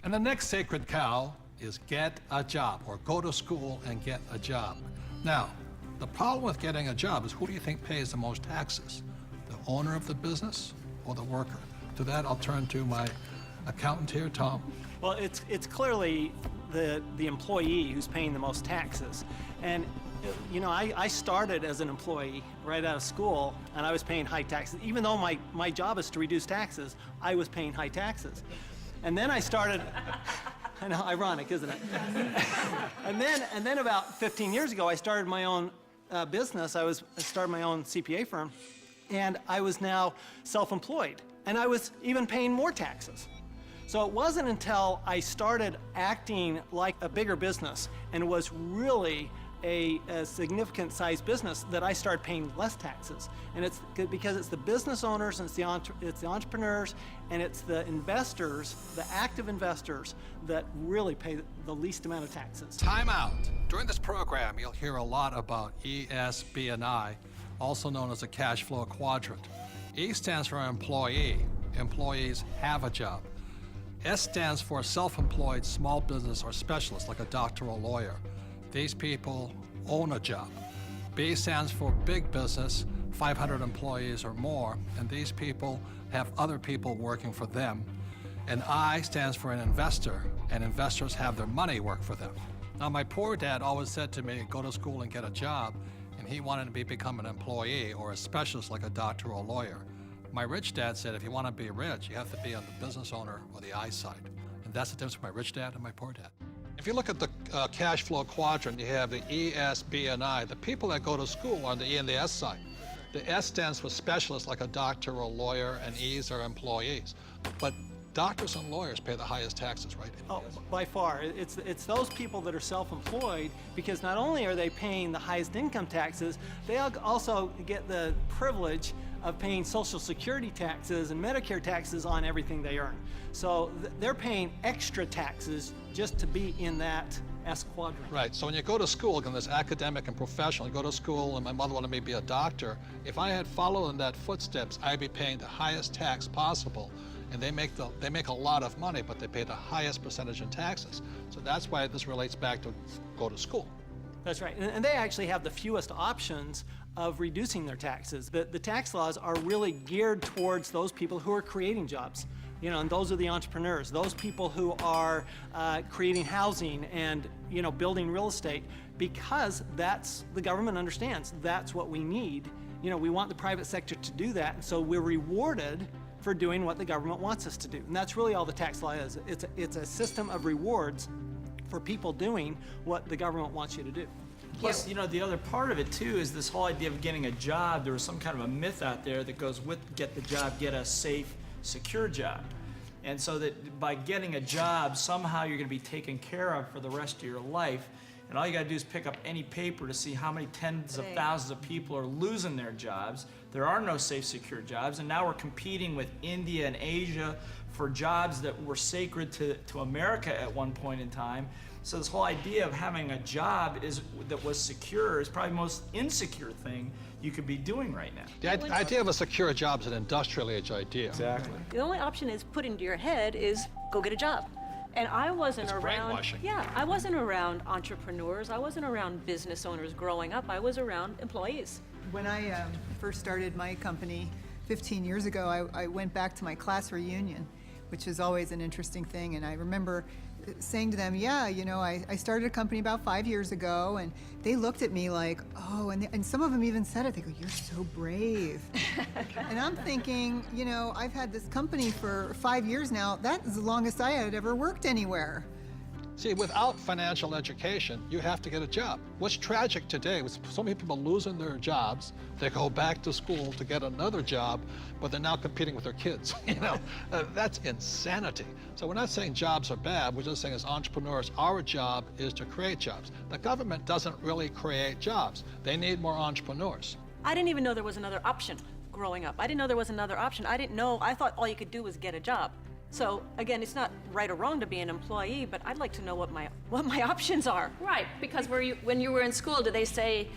And the next sacred cow is get a job, or go to school and get a job. Now, the problem with getting a job is, who do you think pays the most taxes? The owner of the business or the worker? To that, I'll turn to my accountant here, Tom. Well, it's clearly the employee who's paying the most taxes. And you know, I started as an employee right out of school, and I was paying high taxes. Even though my job is to reduce taxes, I was paying high taxes. And then I started, I know, ironic, isn't it? and then about 15 years ago, I started my own business. I started my own CPA firm, and I was now self-employed, and I was even paying more taxes. So it wasn't until I started acting like a bigger business and was really a significant sized business that I started paying less taxes. And it's because it's the business owners, and it's the entrepreneurs, and it's the investors, the active investors, that really pay the least amount of taxes. Time out. During this program, you'll hear a lot about ESB&I, also known as the cash flow quadrant. E stands for employee. Employees have a job. S stands for self-employed small business or specialist, like a doctor or lawyer. These people own a job. B stands for big business, 500 employees or more, and these people have other people working for them. And I stands for an investor, and investors have their money work for them. Now, my poor dad always said to me, go to school and get a job, and he wanted me to become an employee or a specialist like a doctor or a lawyer. My rich dad said, if you want to be rich, you have to be on the business owner or the I side. And that's the difference between my rich dad and my poor dad. If you look at the cash flow quadrant, you have the E, S, B, and I. The people that go to school are on the E and the S side. The S stands for specialists like a doctor or a lawyer, and E's are employees. But doctors and lawyers pay the highest taxes, right? Oh, by far. It's those people that are self-employed, because not only are they paying the highest income taxes, they also get the privilege of paying Social Security taxes and Medicare taxes on everything they earn. So they're paying extra taxes just to be in that S quadrant. Right, so when you go to school, again, there's academic and professional. You go to school, and my mother wanted me to be a doctor. If I had followed in that footsteps, I'd be paying the highest tax possible. And they make a lot of money, but they pay the highest percentage in taxes. So that's why this relates back to go to school. That's right, and they actually have the fewest options of reducing their taxes. The tax laws are really geared towards those people who are creating jobs. You know, and those are the entrepreneurs, those people who are creating housing and, you know, building real estate, because the government understands that's what we need. You know, we want the private sector to do that, and so we're rewarded for doing what the government wants us to do. And that's really all the tax law is. It's a system of rewards for people doing what the government wants you to do. Plus, you know, the other part of it too is this whole idea of getting a job. There was some kind of a myth out there that goes with get the job, get a safe, secure job. And so that by getting a job, somehow you're going to be taken care of for the rest of your life. And all you got to do is pick up any paper to see how many tens of thousands of people are losing their jobs. There are no safe, secure jobs, and now we're competing with India and Asia for jobs that were sacred to America at one point in time. So this whole idea of having a job that was secure is probably the most insecure thing you could be doing right now. The idea of a secure job is an industrial age idea. Exactly. The only option is put into your head is go get a job. And I wasn't around, brainwashing. Yeah, I wasn't around entrepreneurs. I wasn't around business owners growing up. I was around employees. When I first started my company 15 years ago, I went back to my class reunion, which is always an interesting thing. And I remember saying to them, yeah, you know, I started a company about 5 years ago, and they looked at me like, oh, and some of them even said it. They go, you're so brave. And I'm thinking, you know, I've had this company for 5 years now. That is the longest I had ever worked anywhere. See, without financial education, you have to get a job. What's tragic today is so many people losing their jobs, they go back to school to get another job, but they're now competing with their kids. You know, that's insanity. So we're not saying jobs are bad, we're just saying as entrepreneurs, our job is to create jobs. The government doesn't really create jobs. They need more entrepreneurs. I didn't even know there was another option growing up. I didn't know there was another option. I didn't know, I thought all you could do was get a job. So again, it's not right or wrong to be an employee, but I'd like to know what my options are. Right, because when you were in school, did they say,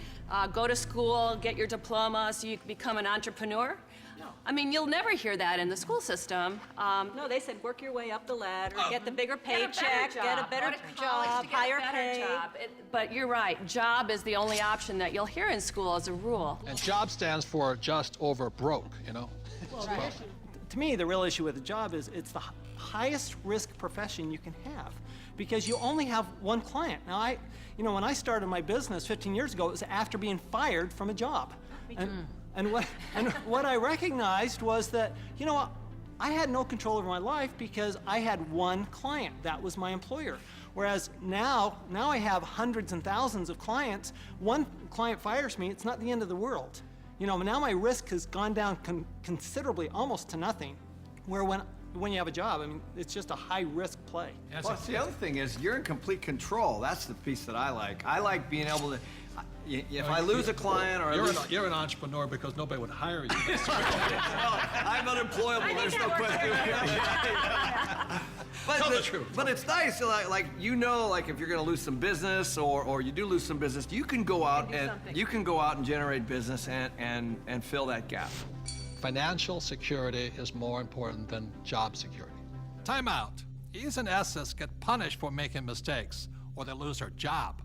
go to school, get your diploma so you can become an entrepreneur? No. I mean, you'll never hear that in the school system. No, they said work your way up the ladder, get the bigger Get a better paycheck, get a job. better Go to college job, to get a higher better pay. job. But you're right, job is the only option that you'll hear in school as a rule. And job stands for just over broke, you know? To me, the real issue with the job is it's the highest risk profession you can have because you only have one client. Now, when I started my business 15 years ago, it was after being fired from a job. And what I recognized was that, I had no control over my life because I had one client. That was my employer. Whereas now I have hundreds and thousands of clients. One client fires me, it's not the end of the world. Now my risk has gone down considerably, almost to nothing. Where when you have a job, I mean, it's just a high risk play. Plus, the other thing is you're in complete control. That's the piece that I like. I like being able to, if I lose a client or I lose, You're an entrepreneur because nobody would hire you. I'm unemployable. There's no question. Tell the truth. But it's nice, like if you're going to lose some business or you do lose some business, you can go out and generate business and fill that gap. Financial security is more important than job security. Time out. E's and S's get punished for making mistakes, or they lose their job.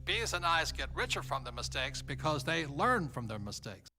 B's and I's get richer from their mistakes because they learn from their mistakes.